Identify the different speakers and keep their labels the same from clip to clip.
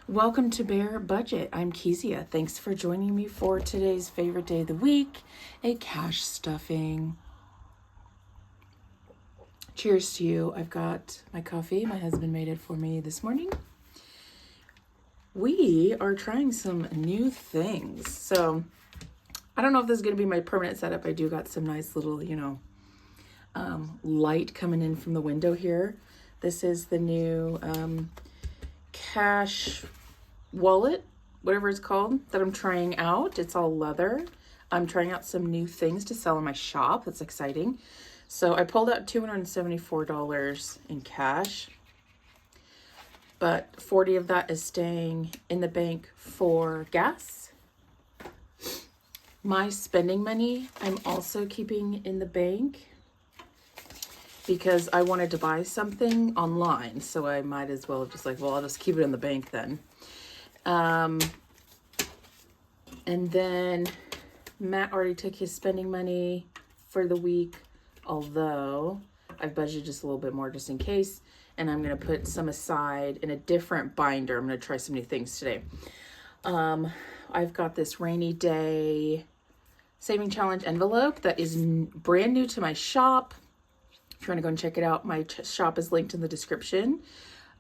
Speaker 1: Welcome to Bare Budget. I'm Kezia. Thanks for joining me for today's favorite day of the week, a cash stuffing. Cheers to you. I've got my coffee. My husband made it for me this morning. We are trying some new things. So I don't know if this is going to be my permanent setup. I do got some nice little, light coming in from the window here. This is the new cash wallet, whatever it's called, that I'm trying out. It's all leather. I'm trying out some new things to sell in my shop. That's exciting. So I pulled out $274 in cash, but 40 of that is staying in the bank for gas. My spending money I'm also keeping in the bank because I wanted to buy something online, so I might as well have just I'll just keep it in the bank then. And then Matt already took his spending money for the week, although I've budgeted just a little bit more just in case, and I'm going to put some aside in a different binder. I'm going to try some new things today. I've got this rainy day saving challenge envelope that is brand new to my shop. If you want to go and check it out, my shop is linked in the description.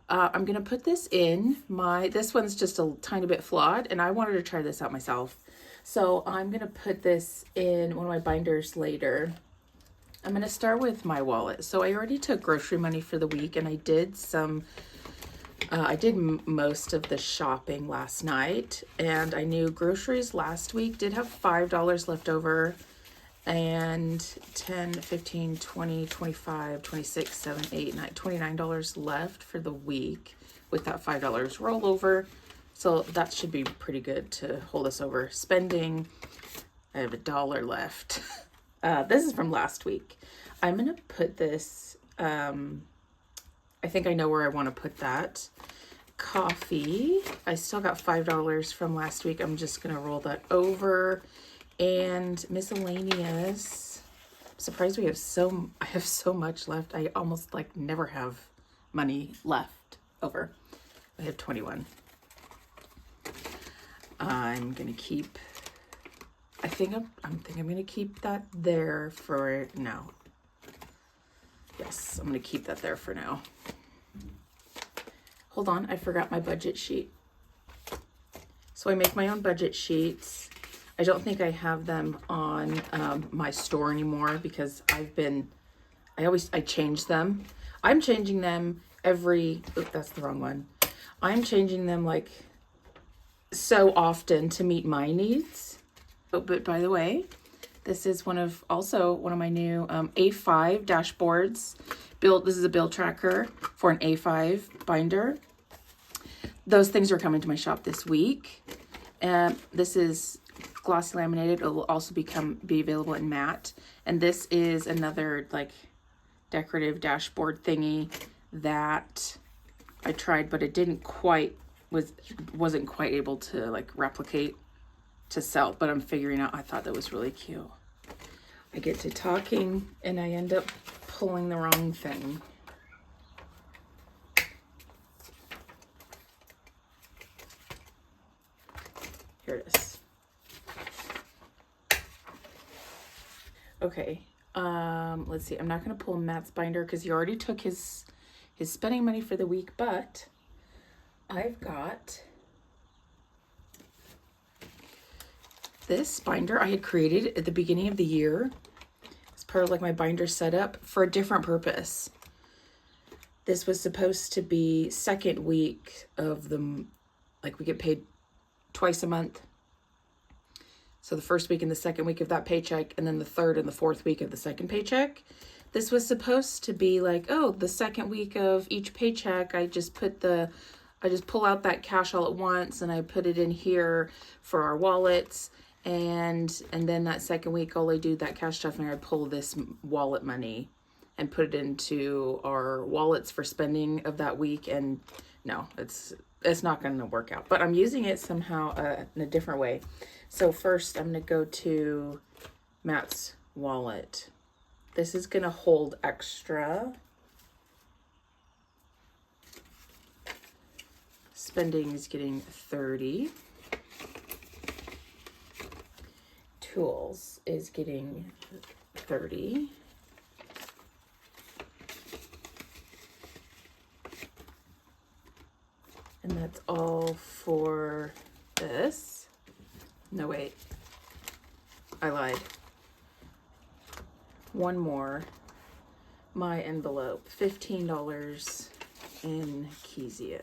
Speaker 1: I'm going to put this in this one's just a tiny bit flawed, and I wanted to try this out myself. So I'm going to put this in one of my binders later. I'm going to start with my wallet. So I already took grocery money for the week, and I did most of the shopping last night, and I knew groceries last week did have $5 left over, and 10, 15, 20, 25, 26, 7, 8, 9, $29 left for the week with that $5 rollover. So that should be pretty good to hold us over spending. I have $1 left. This is from last week. I'm going to put this, I think I know where I want to put that. Coffee. I still got $5 from last week. I'm just going to roll that over. And miscellaneous. I'm surprised I have so much left. I almost never have money left over. I have 21. I'm gonna keep, I think I'm gonna keep that there for now. Yes, I'm gonna keep that there for now. Hold on, I forgot my budget sheet. So I make my own budget sheets. I don't think I have them on my store anymore because I change them. I'm changing them that's the wrong one. I'm changing them so often to meet my needs. But by the way, this is one of my new A5 dashboards. This is a bill tracker for an A5 binder. Those things are coming to my shop this week. This is glossy laminated. It will also be available in matte. And this is another decorative dashboard thingy that I tried, but it wasn't quite able to replicate to sell, but I'm figuring out. I thought that was really cute. I get to talking and I end up pulling the wrong thing. Here it is. Okay, let's see. I'm not going to pull Matt's binder because he already took his spending money for the week, but I've got this binder I had created at the beginning of the year. It's part of my binder setup for a different purpose. This was supposed to be second week of we get paid twice a month. So the first week and the second week of that paycheck, and then the third and the fourth week of the second paycheck. This was supposed to be the second week of each paycheck, I just pull out that cash all at once and I put it in here for our wallets. And then that second week, all I do, that cash stuffing, I pull this wallet money and put it into our wallets for spending of that week. And no, it's not going to work out, but I'm using it somehow in a different way. So first I'm going to go to Matt's wallet. This is going to hold extra spending is getting 30. Tools is getting 30. And that's all for this. No, wait. I lied. One more. My envelope. $15 in Kezia.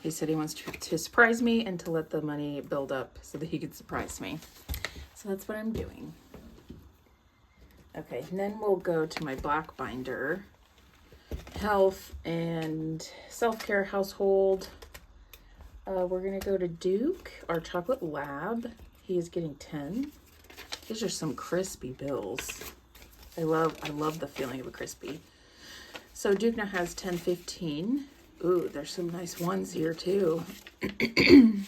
Speaker 1: He said he wants to surprise me and to let the money build up so that he could surprise me. So that's what I'm doing. Okay, and then we'll go to my black binder. Health and self-care household. We're gonna go to Duke, our chocolate lab. He is getting 10. These are some crispy bills. I love the feeling of a crispy. So Duke now has 10, 15. Ooh, there's some nice ones here too. 10,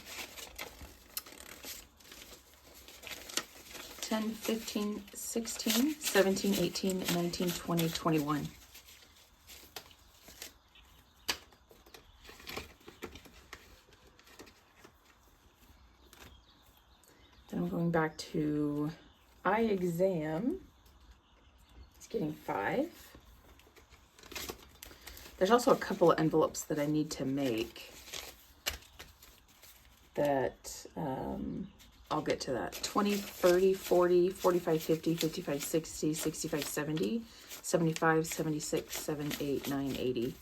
Speaker 1: 15, 16, 17, 18, 19, 20, 21. Then I'm going back to eye exam. It's getting 5. There's also a couple of envelopes that I need to make that I'll get to that. 20, 30, 40, 45, 50, 55, 60, 65, 70, 75, 76, 7, 8, 9, 80.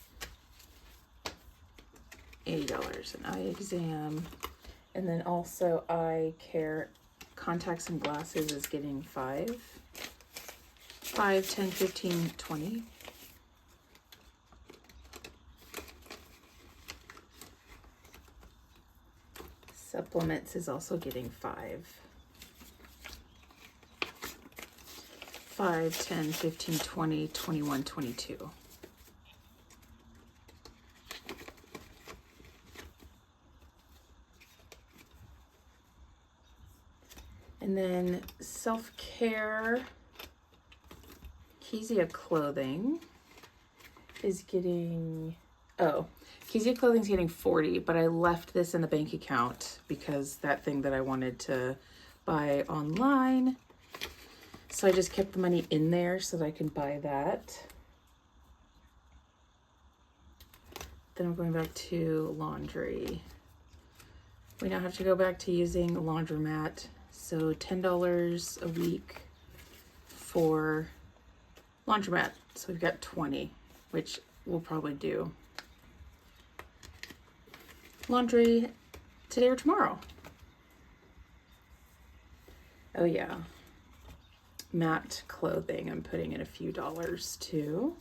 Speaker 1: $80 an eye exam. And then also eye care, contacts and glasses is getting 5. 5, 10, 15, 20. Supplements is also getting 5. 5, 10, 15, 20, 21, 22. And then self-care, Kezia clothing is getting, Kezia clothing's getting 40, but I left this in the bank account because that thing that I wanted to buy online. So I just kept the money in there so that I can buy that. Then I'm going back to laundry. We now have to go back to using a laundromat. So $10 a week for laundromat. So we've got 20, which we'll probably do laundry today or tomorrow. Oh yeah. Matte clothing, I'm putting in a few dollars too.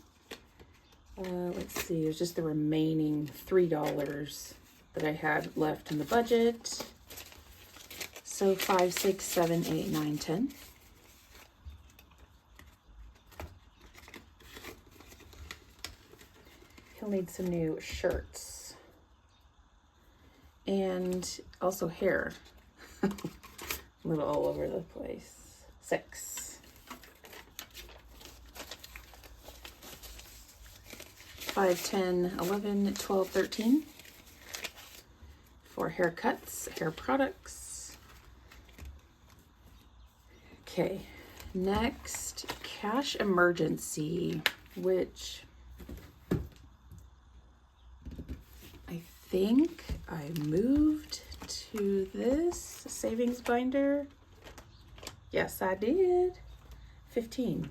Speaker 1: Let's see, there's just the remaining $3 that I had left in the budget. So 5, 6, 7, 8, 9, 10. He'll need some new shirts. And also hair. A little all over the place. 6. 5, 10, 11, 12, 13. For haircuts, hair products. Okay, next, cash emergency, which I think I moved to this savings binder. Yes, I did. 15.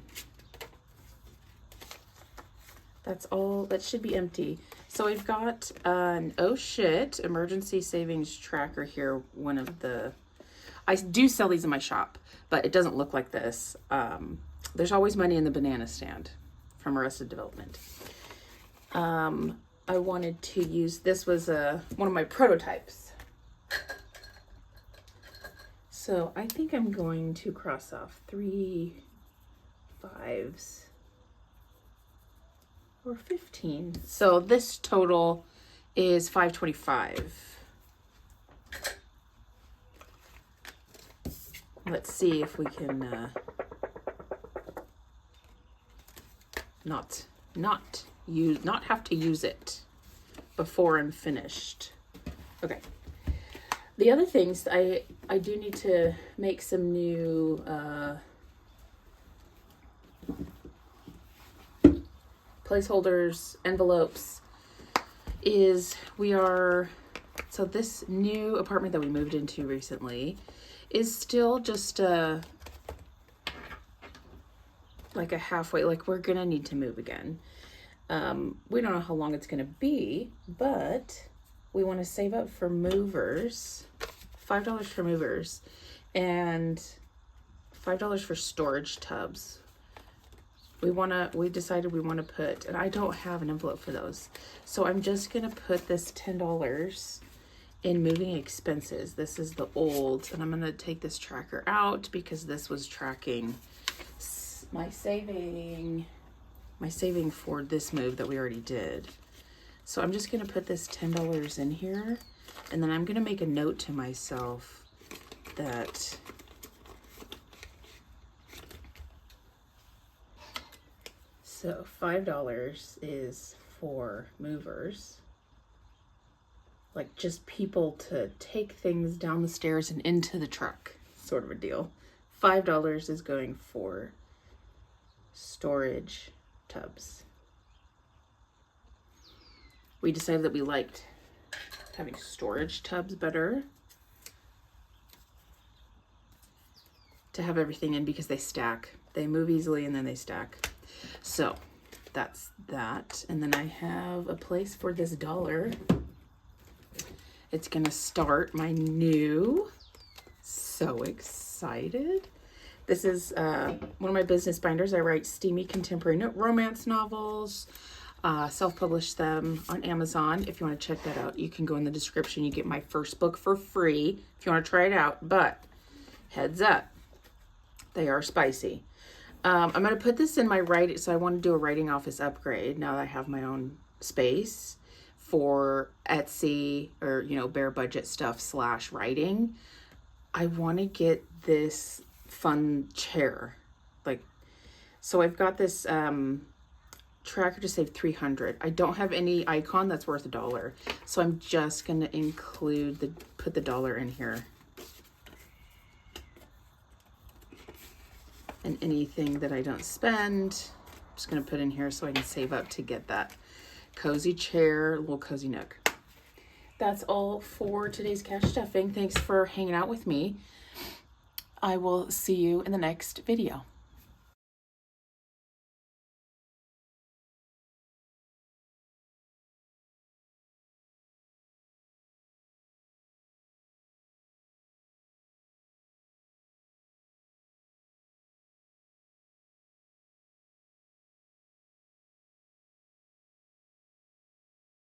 Speaker 1: That's all, that should be empty. So we've got an oh shit emergency savings tracker here. One of the, I do sell these in my shop, but it doesn't look like this. There's always money in the banana stand from Arrested Development. I wanted to use, this was one of my prototypes. So I think I'm going to cross off 3 5s or 15. So this total is 525. Let's see if we can not have to use it before I'm finished. Okay. The other things, I do need to make some new placeholders, envelopes, so this new apartment that we moved into recently is still just like a halfway, like we're gonna need to move again. We don't know how long it's gonna be, but we want to save up for movers, $5 for movers, and $5 for storage tubs. We decided we want to put, and I don't have an envelope for those, so I'm just gonna put this $10 in moving expenses. This is the old, and I'm gonna take this tracker out because this was tracking my saving for this move that we already did. So I'm just gonna put this $10 in here, and then I'm gonna make a note to myself that so $5 is for movers, like just people to take things down the stairs and into the truck, sort of a deal. $5 is going for storage tubs. We decided that we liked having storage tubs better to have everything in because they stack. They move easily and then they stack. So that's that. And then I have a place for this $1. It's gonna start my new, so excited. This is one of my business binders. I write steamy contemporary romance novels, self-publish them on Amazon. If you want to check that out, you can go in the description. You get my first book for free if you want to try it out, but heads up, they are spicy. I'm going to put this in my writing, so I want to do a writing office upgrade now that I have my own space for Etsy or, you know, bare budget stuff / writing. I want to get this fun chair, like, so I've got this tracker to save $300. I don't have any icon that's worth $1, so I'm just going to include put the $1 in here. And anything that I don't spend, I'm just going to put in here so I can save up to get that cozy chair, little cozy nook. That's all for today's cash stuffing. Thanks for hanging out with me. I will see you in the next video.